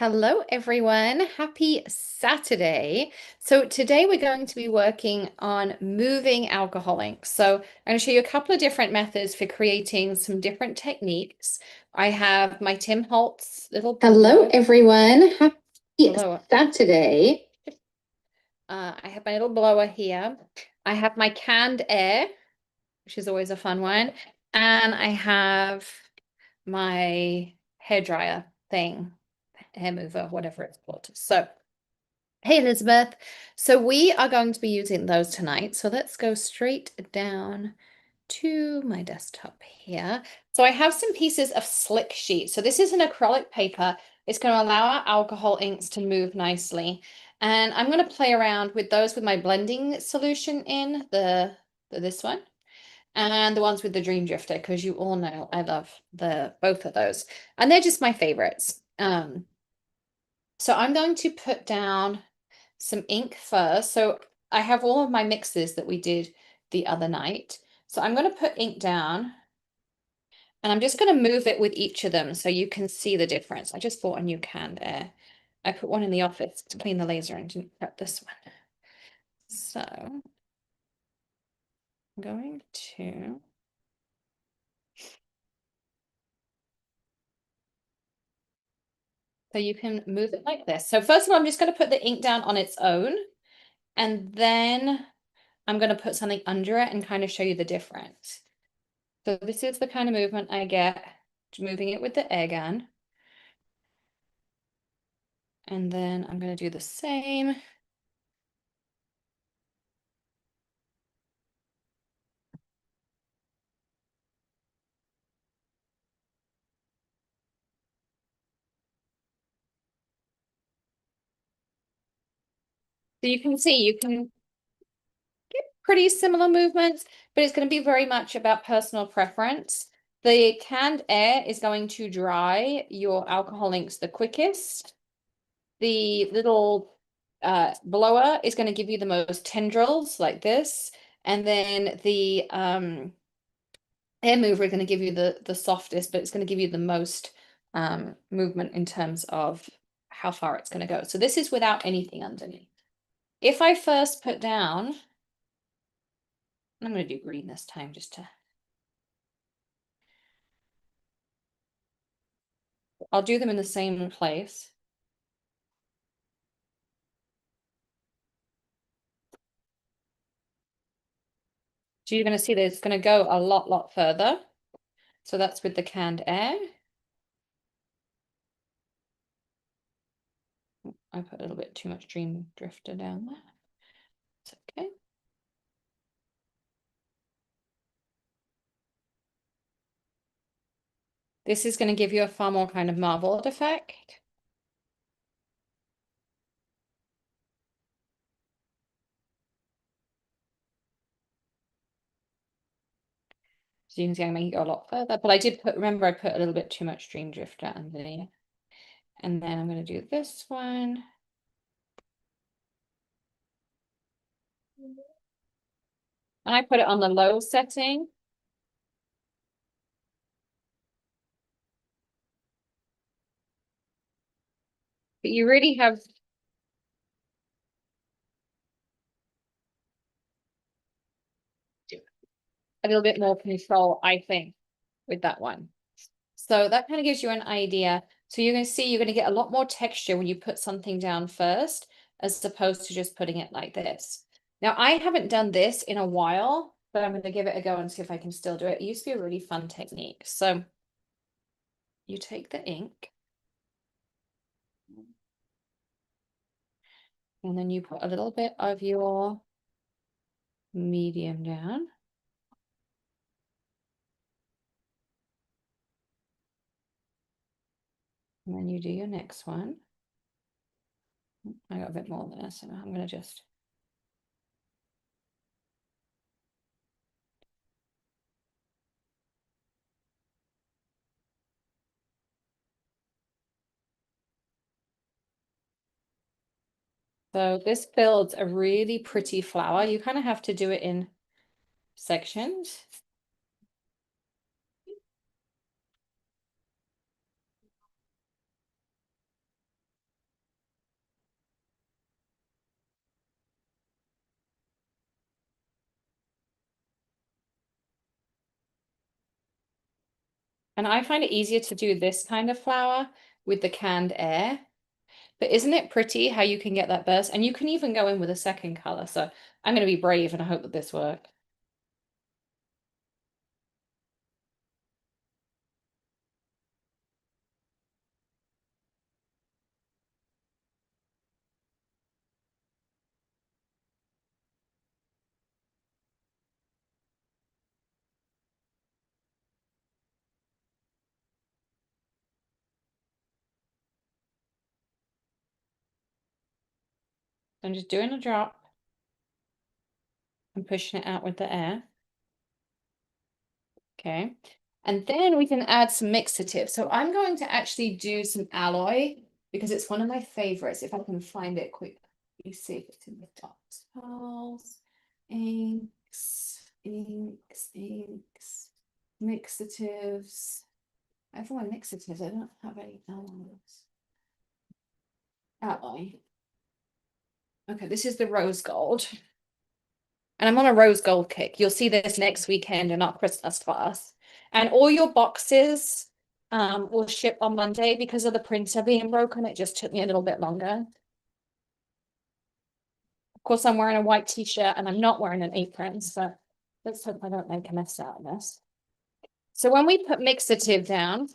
Hello, everyone. Happy Saturday. So today we're going to be working on moving alcohol inks. So I'm going to show you a couple of different methods for creating some different techniques. I have my Tim Holtz little Hello, blower. everyone. Happy blower. Saturday. I have my little blower here. I have my canned air, which is always a fun one. And I have my hairdryer thing, hair mover, whatever it's called. So hey, Elizabeth. So we are going to be using those tonight. So let's go straight down to my desktop here. So I have some pieces of slick sheet. So this is an acrylic paper. It's going to allow our alcohol inks to move nicely. And I'm going to play around with those with my blending solution in this one and the ones with the Dream Drifter, because you all know I love both of those. And they're just my favorites. So I'm going to put down some ink first. So I have all of my mixes that we did the other night. So I'm going to put ink down and I'm just going to move it with each of them so you can see the difference. I just bought a new canned air. I put one in the office to clean the laser and didn't prep this one. So I'm going to so you can move it like this. So first of all, I'm just going to put the ink down on its own, and then I'm going to put something under it and kind of show you the difference. So this is the kind of movement I get moving it with the air gun. And then I'm going to do the same. So you can see you can get pretty similar movements, but it's going to be very much about personal preference. The canned air is going to dry your alcohol inks the quickest. The little blower is going to give you the most tendrils like this. And then the air mover is going to give you the softest, but it's going to give you the most movement in terms of how far it's going to go. So this is without anything underneath. If I first put down, I'm going to do green this time just to, I'll do them in the same place. So you're going to see that it's going to go a lot further. So that's with the canned air. I put a little bit too much Dream Drifter down there. It's okay. This is going to give you a far more kind of marbled effect. So you can see I'm making it go a lot further, but I did remember I put a little bit too much Dream Drifter underneath. And then I'm going to do this one. And I put it on the low setting. But you really have a little bit more control, I think, with that one. So that kind of gives you an idea. So you're going to see you're going to get a lot more texture when you put something down first, as opposed to just putting it like this. Now, I haven't done this in a while, but I'm going to give it a go and see if I can still do it. It used to be a really fun technique. So you take the ink and then you put a little bit of your medium down. And then you do your next one. I got a bit more there, so I'm going to just. So this builds a really pretty flower. You kind of have to do it in sections. And I find it easier to do this kind of flower with the canned air. But isn't it pretty how you can get that burst? And you can even go in with a second color. So I'm going to be brave and I hope that this works. I'm just doing a drop and pushing it out with the air. Okay. And then we can add some mixatives. So I'm going to actually do some alloy because it's one of my favorites. If I can find it quick, you see if it's in the dots. Pearls, inks, mixatives. I have one mixatives. I don't have any alloys. Alloy. Okay, this is the rose gold. And I'm on a rose gold kick. You'll see this next weekend in our Christmas class. And all your boxes will ship on Monday because of the printer being broken. It just took me a little bit longer. Of course, I'm wearing a white t-shirt and I'm not wearing an apron, so let's hope I don't make a mess out of this. So when we put mixative down,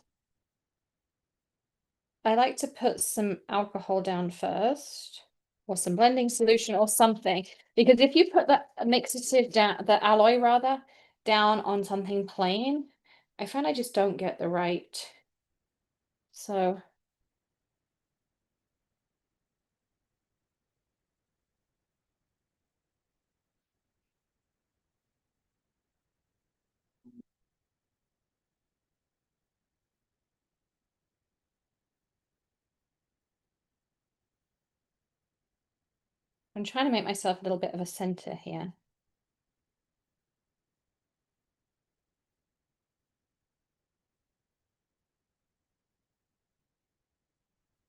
I like to put some alcohol down first, or some blending solution or something, because if you put the mixative down, the alloy rather, down on something plain, I find I just don't get the right. So I'm trying to make myself a little bit of a center here.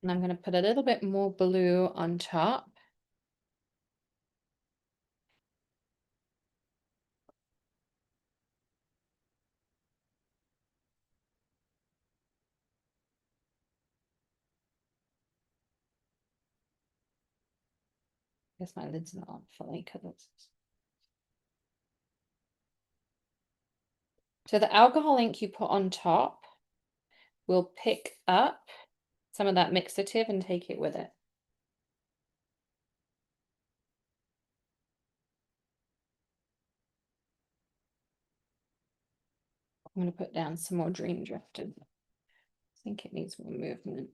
And I'm going to put a little bit more blue on top. I guess my lid's not on fully because it's... So the alcohol ink you put on top will pick up some of that mixative and take it with it. I'm going to put down some more dream drifted. I think it needs more movement.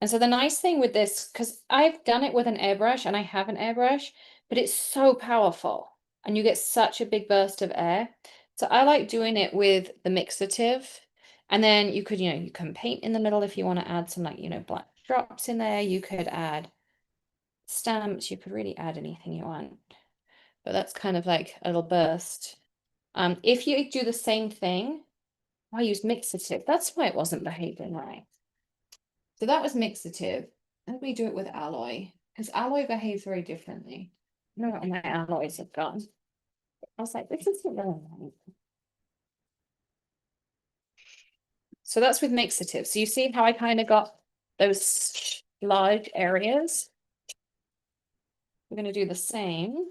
And so the nice thing with this, because I've done it with an airbrush and I have an airbrush, but it's so powerful and you get such a big burst of air. So I like doing it with the mixative. And then you could, you can paint in the middle if you want to add some like, black drops in there. You could add stamps. You could really add anything you want. But that's kind of like a little burst. If you do the same thing, I use mixative. That's why it wasn't behaving right. So that was mixative. Let me do it with alloy, because alloy behaves very differently. I don't know what my alloys have gone. I was like, this isn't really right. So that's with mixative. So you see how I kind of got those large areas? We're going to do the same.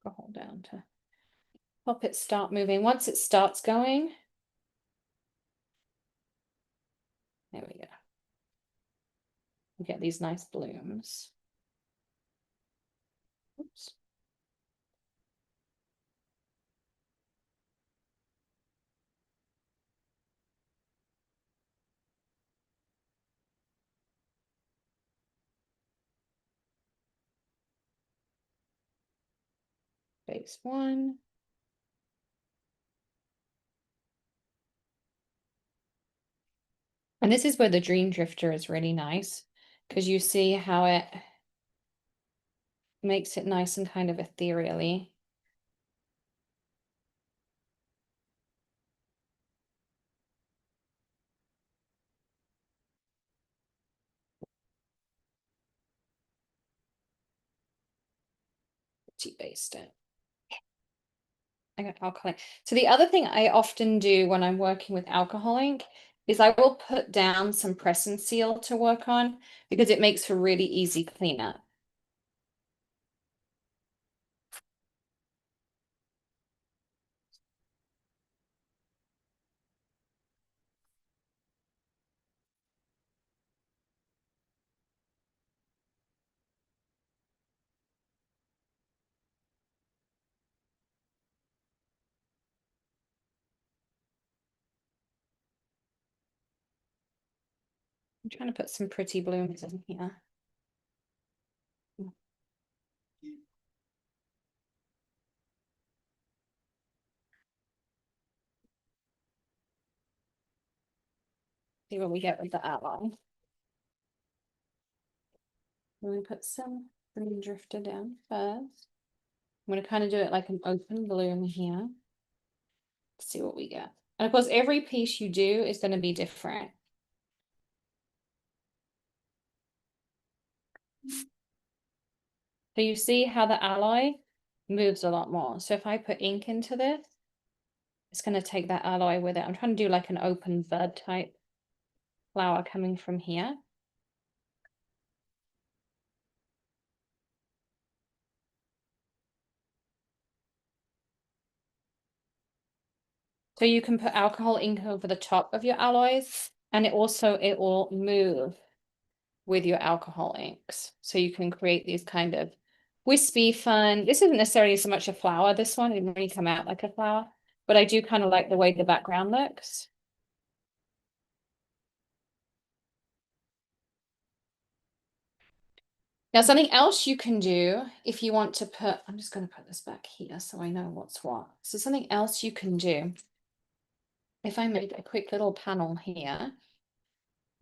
Go down to help it start moving. Once it starts going, there we go. We get these nice blooms. Oops. Base one. And this is where the Dream Drifter is really nice because you see how it makes it nice and kind of ethereally. Based it. I got alcohol ink. So the other thing I often do when I'm working with alcohol ink is I will put down some press and seal to work on because it makes for really easy cleanup. I'm trying to put some pretty blooms in here. See what we get with the outline. I'm going to put some Dream Drifter down first. I'm going to kind of do it like an open bloom here. See what we get. And of course, every piece you do is going to be different. So you see how the alloy moves a lot more. So if I put ink into this, it's going to take that alloy with it. I'm trying to do like an open bud type flower coming from here. So you can put alcohol ink over the top of your alloys, and it will move with your alcohol inks. So you can create these kind of wispy fun. This isn't necessarily so much a flower. This one didn't really come out like a flower, but I do kind of like the way the background looks. Now, something else you can do if you want to put, I'm just going to put this back here so I know what's what. So something else you can do, if I make a quick little panel here,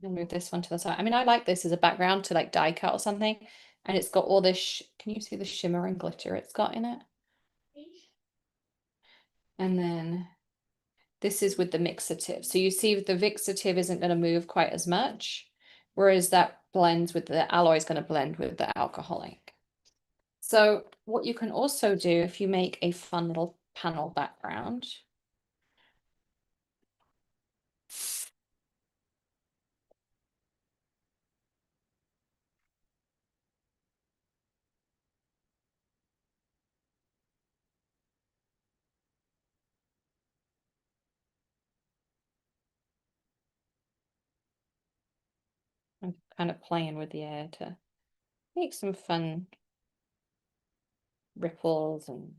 and move this one to the side. I mean, I like this as a background to like die cut or something. And it's got all this, can you see the shimmer and glitter it's got in it? And then this is with the mixative. So you see the mixative isn't going to move quite as much, whereas that blends with the alloy is going to blend with the alcohol ink. So what you can also do if you make a fun little panel background. I'm kind of playing with the air to make some fun ripples, and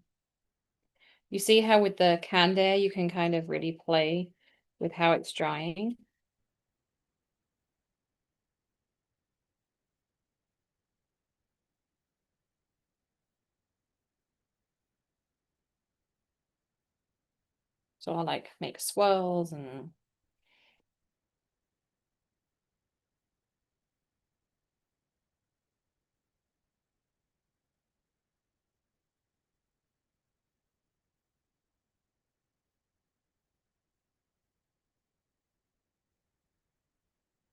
you see how with the canned air you can kind of really play with how it's drying. So I like make swirls and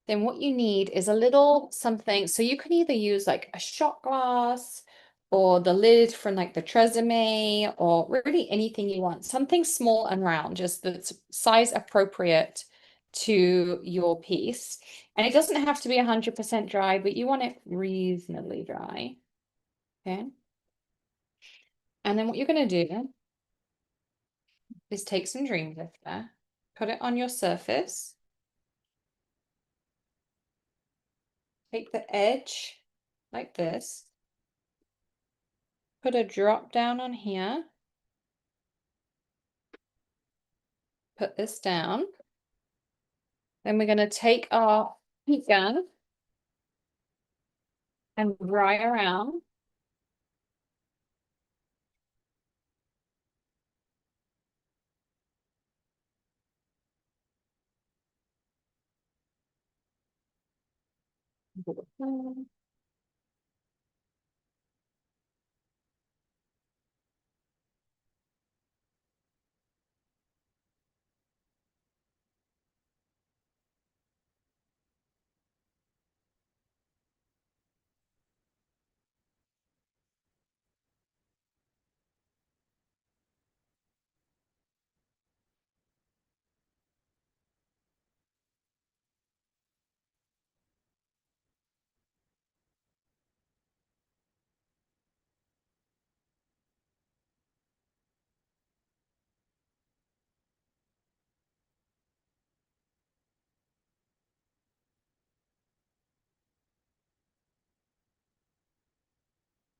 then what you need is a little something. So you can either use like a shot glass or the lid from like the Tresemme or really anything you want. Something small and round, just that's size appropriate to your piece. And it doesn't have to be 100% dry, but you want it reasonably dry. Okay. And then what you're going to do is take some Dream Lifter, put it on your surface. Take the edge like this, put a drop down on here, put this down. Then we're going to take our heat gun and dry around.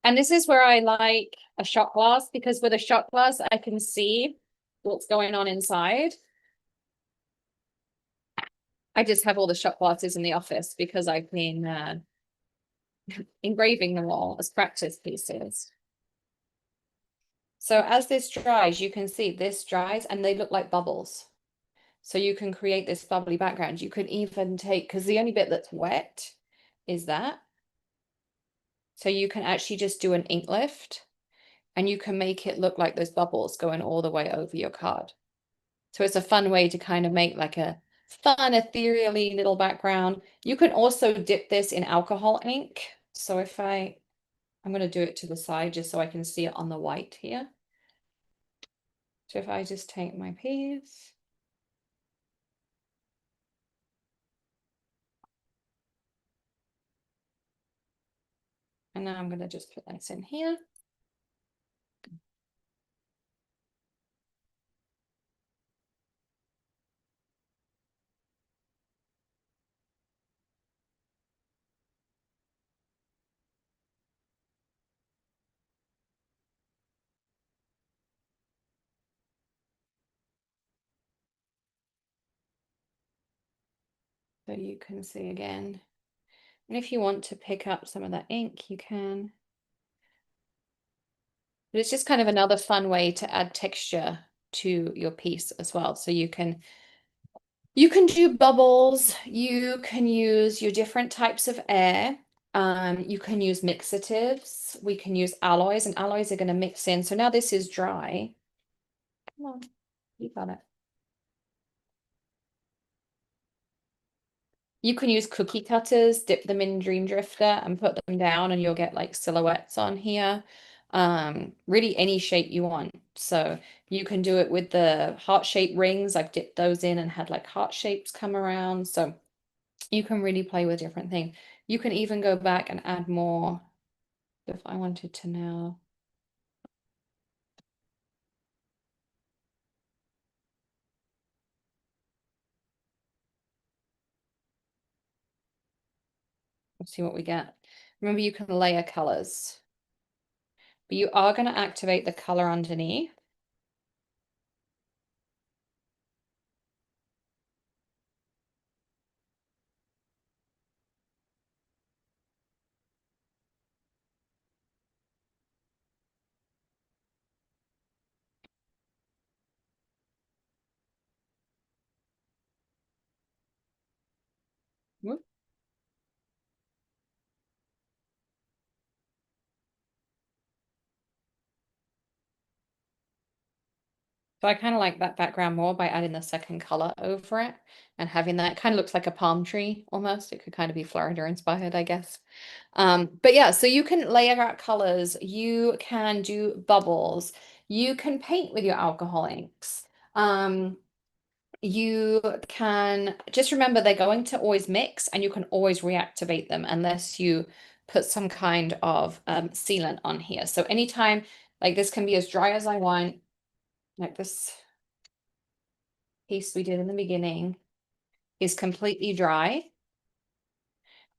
And this is where I like a shot glass, because with a shot glass, I can see what's going on inside. I just have all the shot glasses in the office because I've been engraving them all as practice pieces. So as this dries, you can see this dries and they look like bubbles. So you can create this bubbly background. You could even take, because the only bit that's wet is that. So you can actually just do an ink lift and you can make it look like those bubbles going all the way over your card. So it's a fun way to kind of make like a fun, ethereally little background. You can also dip this in alcohol ink. So if I'm going to do it to the side just so I can see it on the white here. So if I just take my piece. And now I'm going to just put this in here. So you can see again. And if you want to pick up some of that ink, you can. But it's just kind of another fun way to add texture to your piece as well. So you can do bubbles, you can use your different types of air. You can use mixitives, we can use alloys, and alloys are going to mix in. So now this is dry. Come on, you got it. You can use cookie cutters, dip them in Dream Drifter and put them down and you'll get like silhouettes on here. Really any shape you want. So you can do it with the heart-shaped rings. I've dipped those in and had like heart shapes come around. So you can really play with different things. You can even go back and add more if I wanted to now. Let's see what we get. Remember, you can layer colors, but you are going to activate the color underneath. Whoop. So I kind of like that background more by adding the second color over it and having that kind of looks like a palm tree almost. It could kind of be Florida inspired, I guess. But yeah, so you can layer out colors, you can do bubbles, you can paint with your alcohol inks. You can just remember they're going to always mix and you can always reactivate them unless you put some kind of sealant on here. So anytime, like this can be as dry as I want, like this piece we did in the beginning is completely dry.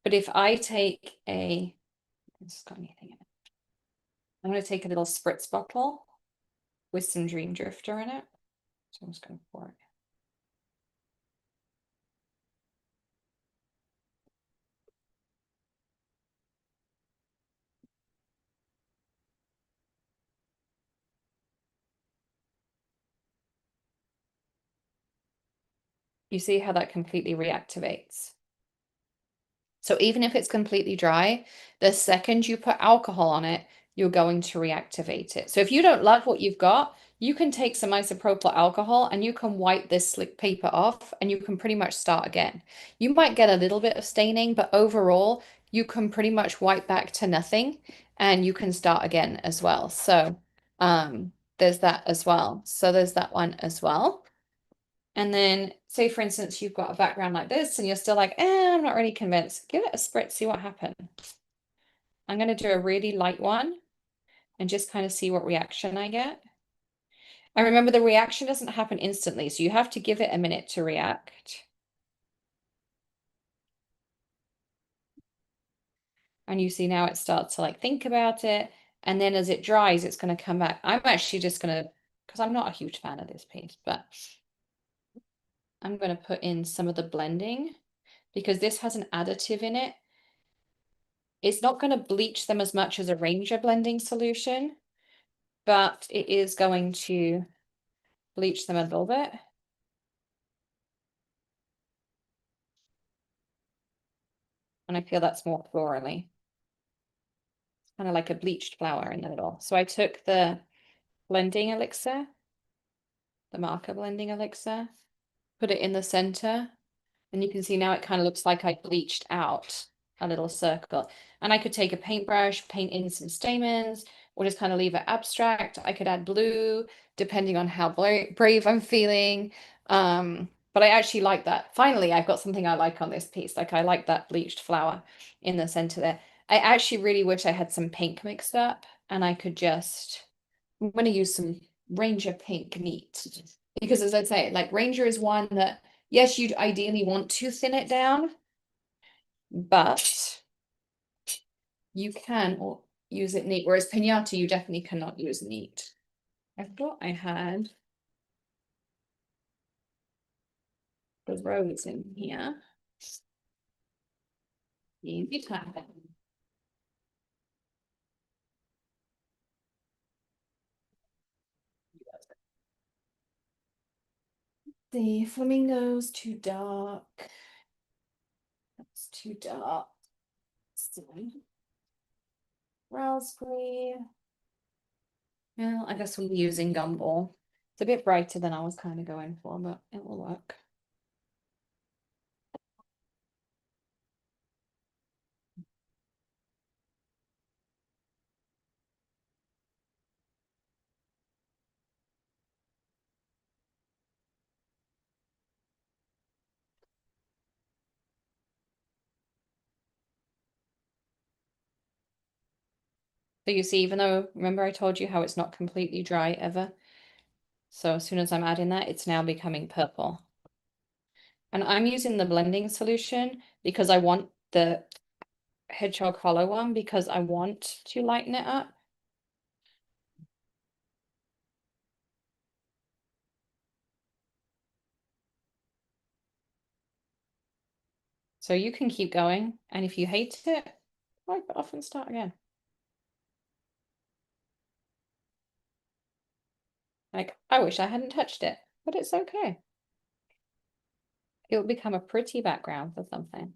But if I take it's got anything in it. I'm going to take a little spritz bottle with some Dream Drifter in it. So I'm just going to pour it. You see how that completely reactivates. So even if it's completely dry, the second you put alcohol on it, you're going to reactivate it. So if you don't love what you've got, you can take some isopropyl alcohol and you can wipe this slick paper off and you can pretty much start again. You might get a little bit of staining, but overall, you can pretty much wipe back to nothing and you can start again as well. So there's that as well. So there's that one as well. And then say, for instance, you've got a background like this and you're still like, I'm not really convinced. Give it a spritz, see what happens. I'm going to do a really light one and just kind of see what reaction I get. And remember, the reaction doesn't happen instantly, so you have to give it a minute to react. And you see now it starts to like think about it. And then as it dries, it's going to come back. I'm actually just going to, because I'm not a huge fan of this piece, but I'm going to put in some of the blending because this has an additive in it. It's not going to bleach them as much as a Ranger blending solution, but it is going to bleach them a little bit. And I feel that's more florally. It's kind of like a bleached flower in the middle. So I took the blending elixir, the marker blending elixir, put it in the center, and you can see now it kind of looks like I bleached out a little circle. And I could take a paintbrush, paint in some stamens, or just kind of leave it abstract. I could add blue, depending on how brave I'm feeling. But I actually like that. Finally, I've got something I like on this piece. Like I like that bleached flower in the center there. I actually really wish I had some pink mixed up and I could just, I'm going to use some Ranger pink neat. Because as I say, like Ranger is one that, yes, you'd ideally want to thin it down, but you can use it neat. Whereas Pinata, you definitely cannot use neat. I thought I had the rose in here. Easy time. The flamingo's too dark. That's too dark. So, raspberry. Well, I guess we'll be using gumball. It's a bit brighter than I was kind of going for, but it will work. So you see, even though, remember I told you how it's not completely dry ever? So as soon as I'm adding that, it's now becoming purple. And I'm using the blending solution because I want the Hedgehog Hollow one because I want to lighten it up. So you can keep going. And if you hate it, wipe it off and start again. Like, I wish I hadn't touched it, but it's okay. It will become a pretty background for something.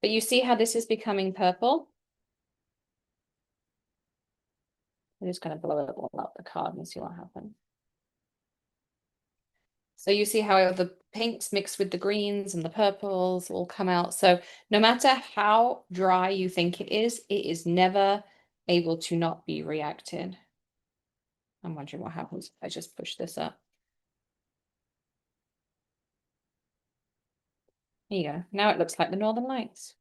But you see how this is becoming purple? I'm just going to blow it all up the card and see what happens. So you see how the pinks mixed with the greens and the purples all come out. So no matter how dry you think it is never able to not be reacted. I'm wondering what happens if I just push this up. There you go. Now it looks like the Northern Lights.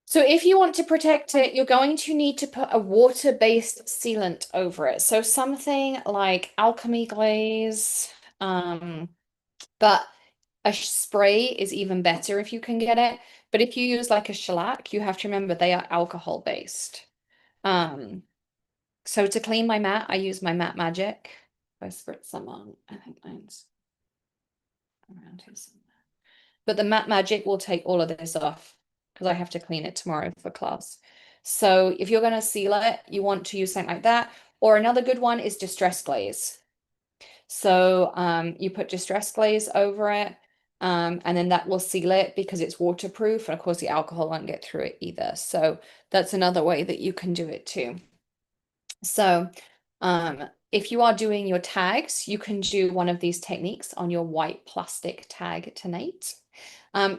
So if you want to protect it, you're going to need to put a water-based sealant over it. So something like Alchemy glaze, but a spray is even better if you can get it. But if you use like a shellac, you have to remember they are alcohol based. Um, so to clean my mat, I use my Matte Magic. I spritz some on. I think mine's around here somewhere. But the Matte Magic will take all of this off because I have to clean it tomorrow for class. So if you're going to seal it, you want to use something like that. Or another good one is Distress Glaze. So you put Distress Glaze over it, and then that will seal it because it's waterproof. And of course, the alcohol won't get through it either. So that's another way that you can do it too. So if you are doing your tags, you can do one of these techniques on your white plastic tag tonight.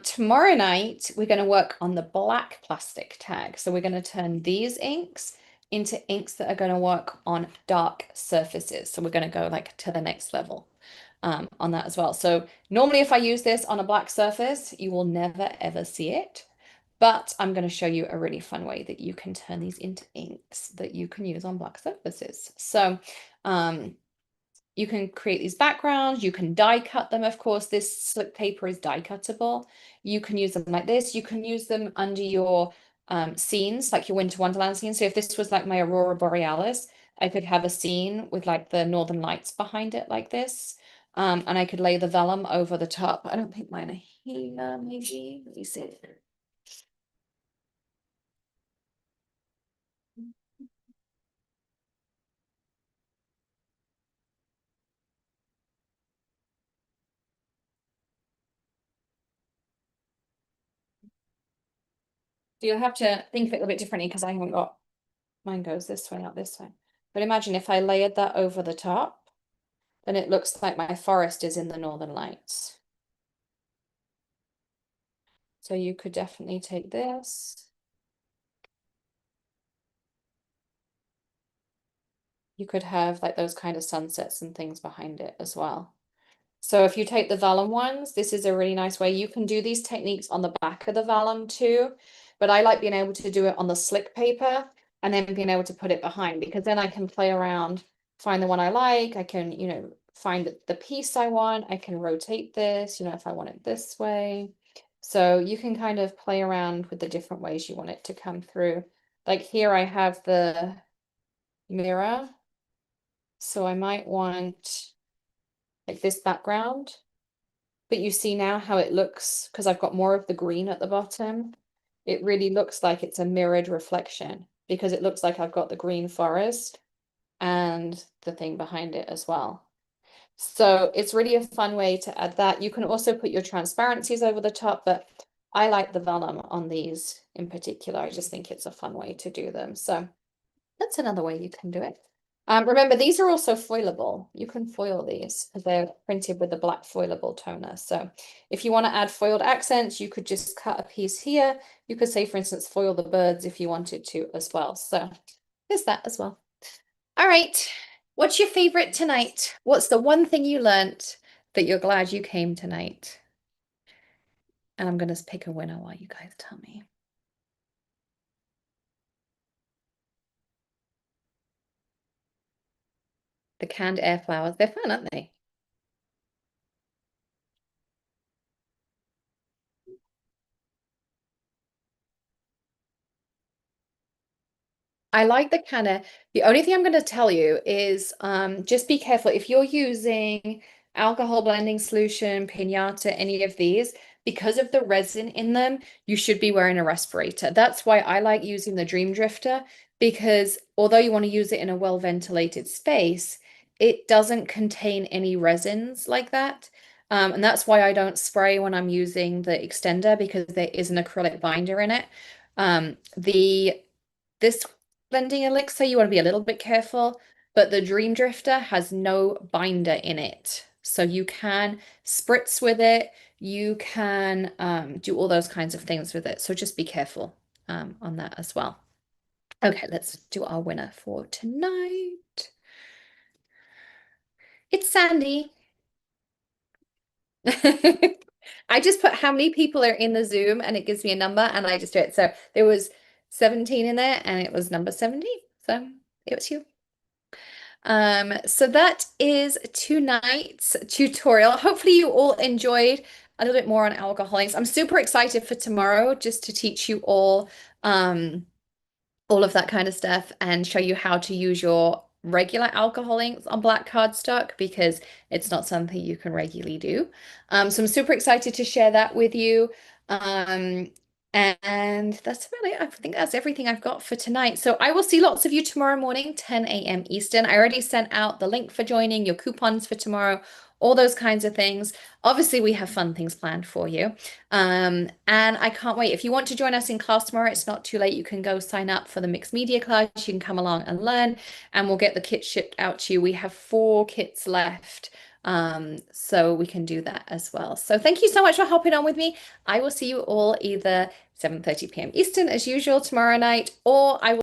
Tomorrow night, we're going to work on the black plastic tag. So we're going to turn these inks into inks that are going to work on dark surfaces. So we're going to go like to the next level on that as well. So normally if I use this on a black surface, you will never ever see it. But I'm going to show you a really fun way that you can turn these into inks that you can use on black surfaces. So you can create these backgrounds, you can die cut them, of course. This slip paper is die cuttable. You can use them like this. You can use them under your scenes, like your Winter Wonderland scene. So if this was like my Aurora Borealis, I could have a scene with like the Northern Lights behind it like this. And I could lay the vellum over the top. I don't think mine are here, maybe. Let me see. So you'll have to think of it a little bit differently because I haven't got, mine goes this way, not this way. But imagine if I layered that over the top, then it looks like my forest is in the Northern Lights. So you could definitely take this. You could have like those kind of sunsets and things behind it as well. So if you take the vellum ones, this is a really nice way. You can do these techniques on the back of the vellum too, but I like being able to do it on the slick paper and then being able to put it behind because then I can play around, find the one I like. I can, find the piece I want. I can rotate this, if I want it this way. So you can kind of play around with the different ways you want it to come through. Like here I have the mirror. So I might want like this background. But you see now how it looks, because I've got more of the green at the bottom. It really looks like it's a mirrored reflection because it looks like I've got the green forest and the thing behind it as well. So it's really a fun way to add that. You can also put your transparencies over the top, but I like the vellum on these in particular. I just think it's a fun way to do them. So that's another way you can do it. Remember, these are also foilable. You can foil these because they're printed with the black foilable toner. So if you want to add foiled accents, you could just cut a piece here. You could say, for instance, foil the birds if you wanted to as well. So there's that as well. All right. What's your favorite tonight? What's the one thing you learnt that you're glad you came tonight? And I'm going to pick a winner while you guys tell me. The canned air flowers. They're fun, aren't they? I like the kind of, the only thing I'm going to tell you is just be careful if you're using alcohol blending solution, Pinata, any of these, because of the resin in them, you should be wearing a respirator. That's why I like using the Dream Drifter, because although you want to use it in a well-ventilated space, it doesn't contain any resins like that. And that's why I don't spray when I'm using the extender because there is an acrylic binder in it. This blending elixir, you want to be a little bit careful, but the Dream Drifter has no binder in it. So you can spritz with it, you can do all those kinds of things with it. So just be careful on that as well. Okay, let's do our winner for tonight. It's Sandy. I just put how many people are in the Zoom and it gives me a number and I just do it. So there was 17 in there and it was number 17. So it was you. So that is tonight's tutorial. Hopefully you all enjoyed a little bit more on alcoholics. I'm super excited for tomorrow just to teach you all all of that kind of stuff, and show you how to use your regular alcohol inks on black cardstock because it's not something you can regularly do. So I'm super excited to share that with you. Um, and that's about it. I think that's everything I've got for tonight. So I will see lots of you tomorrow morning, 10 a.m. Eastern. I already sent out the link for joining, your coupons for tomorrow, all those kinds of things. Obviously, we have fun things planned for you. And I can't wait. If you want to join us in class tomorrow, it's not too late. You can go sign up for the mixed media class. You can come along and learn, and we'll get the kit shipped out to you. We have 4 kits left. So we can do that as well. So thank you so much for hopping on with me. I will see you all either 7:30 p.m. Eastern as usual tomorrow night, or I will